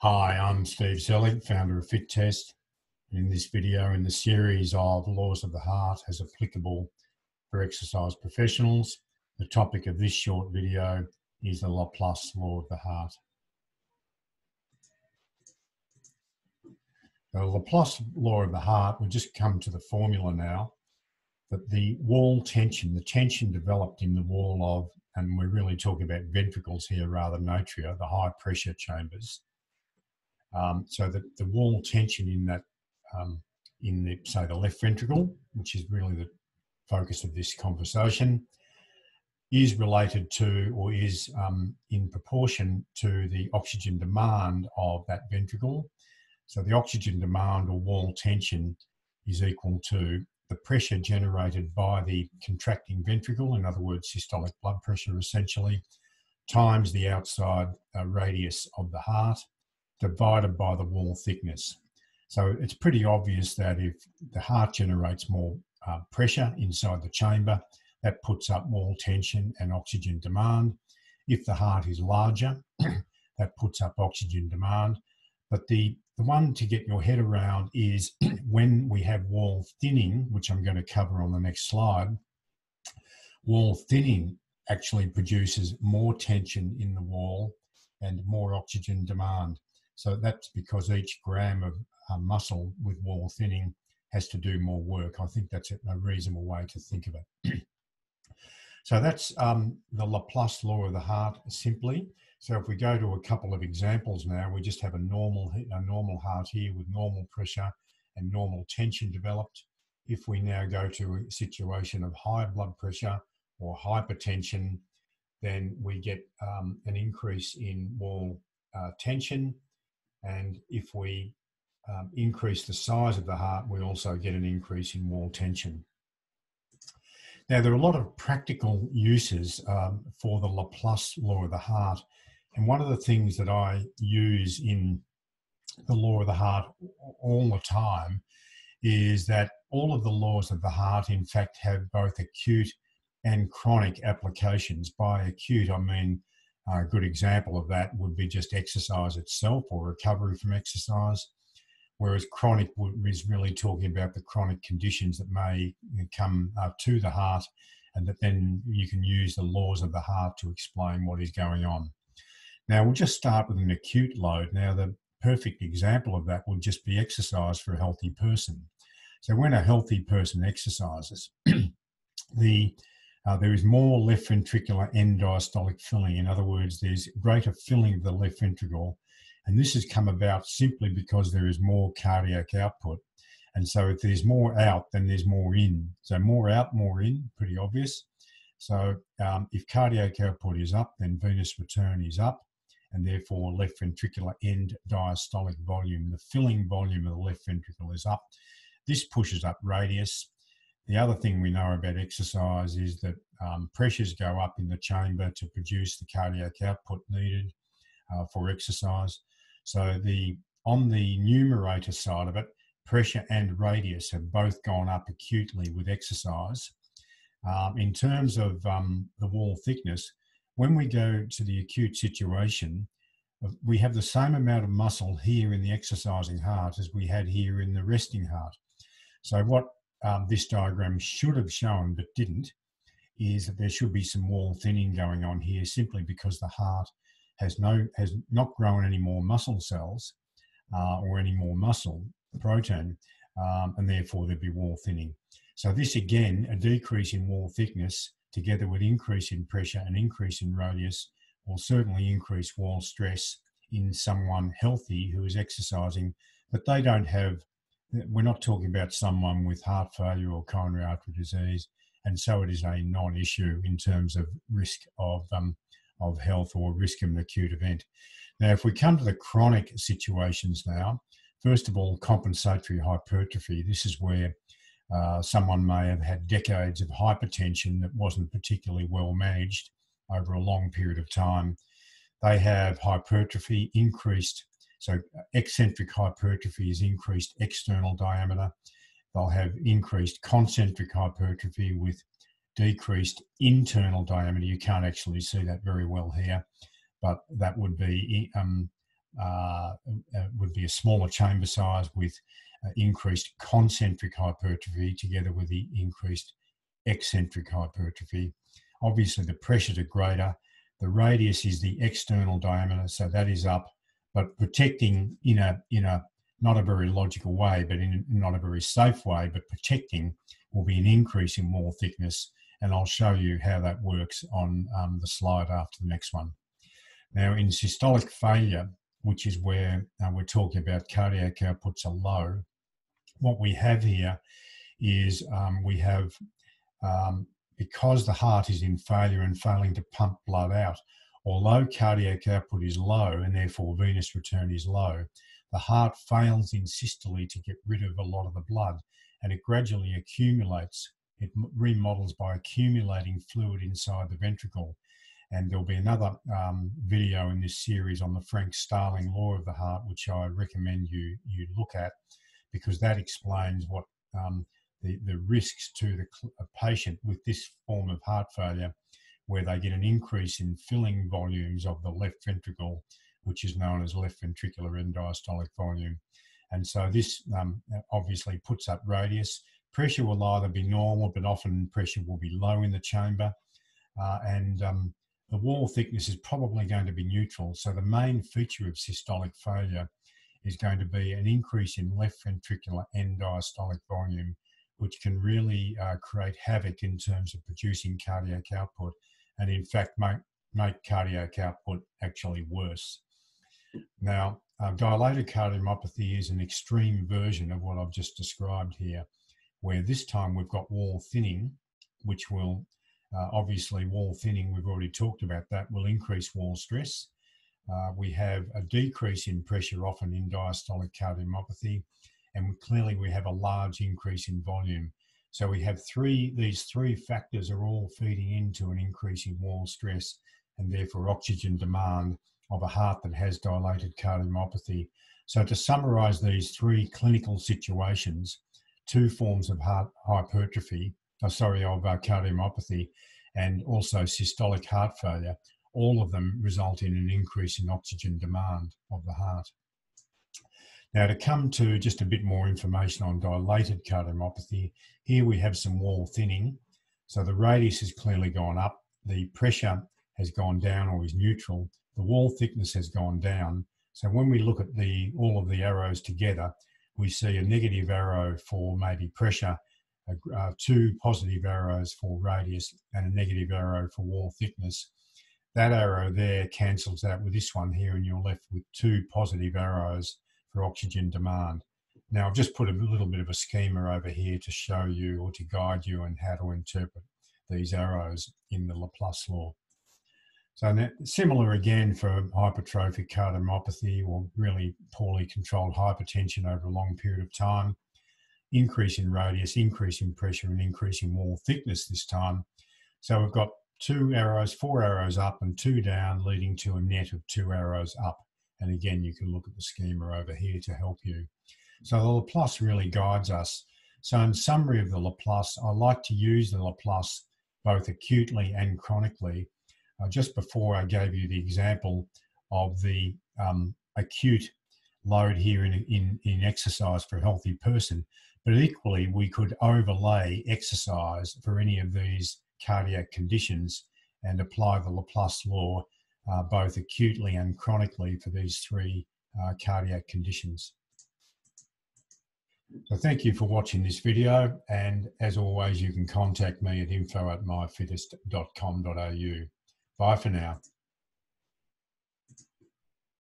Hi, I'm Steve Selig, founder of FitTest. In this video, in the series of laws of the heart as applicable for exercise professionals, the topic of this short video is the Laplace law of the heart. The Laplace law of the heart, we'll just come to the formula now, that the wall tension, the tension developed in the wall of, and we're really talking about ventricles here rather than atria, the high pressure chambers. So that the wall tension in that, say the left ventricle, which is really the focus of this conversation, is related to or is in proportion to the oxygen demand of that ventricle. So the oxygen demand or wall tension is equal to the pressure generated by the contracting ventricle, in other words, systolic blood pressure essentially, times the outside radius of the heart, divided by the wall thickness. So it's pretty obvious that if the heart generates more pressure inside the chamber, that puts up wall tension and oxygen demand. If the heart is larger, that puts up oxygen demand. But the one to get your head around is when we have wall thinning, which I'm going to cover on the next slide, wall thinning actually produces more tension in the wall and more oxygen demand. So that's because each gram of muscle with wall thinning has to do more work. I think that's a reasonable way to think of it. So that's the Laplace law of the heart simply. So if we go to a couple of examples now, we just have a normal heart here with normal pressure and normal tension developed. If we now go to a situation of high blood pressure or hypertension, then we get an increase in wall tension. And if we increase the size of the heart, we also get an increase in wall tension. Now, there are a lot of practical uses for the Laplace law of the heart. And one of the things that I use in the law of the heart all the time is that all of the laws of the heart, in fact, have both acute and chronic applications. By acute, I mean, a good example of that would be just exercise itself or recovery from exercise, whereas chronic is really talking about the chronic conditions that may come to the heart, and that then you can use the laws of the heart to explain what is going on. Now, we'll just start with an acute load. Now, the perfect example of that would just be exercise for a healthy person. So when a healthy person exercises, there is more left ventricular end diastolic filling. In other words, there's greater filling of the left ventricle. And this has come about simply because there is more cardiac output. And so if there's more out, then there's more in. So more out, more in, pretty obvious. So if cardiac output is up, then venous return is up, and therefore left ventricular end diastolic volume, the filling volume of the left ventricle is up. This pushes up radius. The other thing we know about exercise is that pressures go up in the chamber to produce the cardiac output needed for exercise. So on the numerator side of it, pressure and radius have both gone up acutely with exercise. In terms of the wall thickness, when we go to the acute situation, we have the same amount of muscle here in the exercising heart as we had here in the resting heart. So what this diagram should have shown but didn't is that there should be some wall thinning going on here simply because the heart has not grown any more muscle cells or any more muscle protein, and therefore there'd be wall thinning. So this again, a decrease in wall thickness together with increase in pressure and increase in radius will certainly increase wall stress in someone healthy who is exercising, but they don't have, we're not talking about someone with heart failure or coronary artery disease, and so it is a non-issue in terms of risk of health or risk of an acute event. Now, if we come to the chronic situations now, first of all, compensatory hypertrophy. This is where someone may have had decades of hypertension that wasn't particularly well managed over a long period of time. They have hypertrophy increased. So eccentric hypertrophy is increased external diameter. They'll have increased concentric hypertrophy with decreased internal diameter. You can't actually see that very well here, but that would be would be a smaller chamber size with increased concentric hypertrophy together with the increased eccentric hypertrophy. Obviously, the pressures are greater. The radius is the external diameter, so that is up, but protecting in a not a very logical way, but in not a very safe way, but protecting will be an increase in wall thickness. And I'll show you how that works on the slide after the next one. Now, in systolic failure, which is where we're talking about cardiac outputs are low, what we have here is we have, because the heart is in failure and failing to pump blood out, although cardiac output is low and therefore venous return is low, the heart fails in systole to get rid of a lot of the blood, and it gradually accumulates. It remodels by accumulating fluid inside the ventricle. And there'll be another video in this series on the Frank-Starling law of the heart, which I recommend you look at, because that explains what the risks to a patient with this form of heart failure, where they get an increase in filling volumes of the left ventricle, which is known as left ventricular end diastolic volume. And so this obviously puts up radius. Pressure will either be normal, but often pressure will be low in the chamber. The wall thickness is probably going to be neutral. So the main feature of systolic failure is going to be an increase in left ventricular end diastolic volume, which can really create havoc in terms of producing cardiac output, and in fact make cardiac output actually worse. Now, dilated cardiomyopathy is an extreme version of what I've just described here, where this time we've got wall thinning, which will obviously wall thinning, we've already talked about that, will increase wall stress. We have a decrease in pressure often in diastolic cardiomyopathy, and clearly we have a large increase in volume. So we have these three factors are all feeding into an increase in wall stress and therefore oxygen demand of a heart that has dilated cardiomyopathy. So to summarize these three clinical situations, two forms of heart hypertrophy, of cardiomyopathy, and also systolic heart failure, all of them result in an increase in oxygen demand of the heart. Now, to come to just a bit more information on dilated cardiomyopathy, here we have some wall thinning. So the radius has clearly gone up, the pressure has gone down or is neutral, the wall thickness has gone down. So when we look at all of the arrows together, we see a negative arrow for maybe pressure, two positive arrows for radius, and a negative arrow for wall thickness. That arrow there cancels out with this one here, and you're left with two positive arrows for oxygen demand. Now, I've just put a little bit of a schema over here to show you or to guide you on how to interpret these arrows in the Laplace law. So similar again for hypertrophic cardiomyopathy, or really poorly controlled hypertension over a long period of time. Increase in radius, increase in pressure, and increase in wall thickness this time. So we've got four arrows up and two down, leading to a net of 2 arrows up. And again, you can look at the schema over here to help you. So the Laplace really guides us. So in summary of the Laplace, I like to use the Laplace both acutely and chronically. Just before I gave you the example of the acute load here in exercise for a healthy person, but equally we could overlay exercise for any of these cardiac conditions and apply the Laplace law both acutely and chronically for these three cardiac conditions. So thank you for watching this video, and as always you can contact me at info@myfittest.com.au. Bye for now.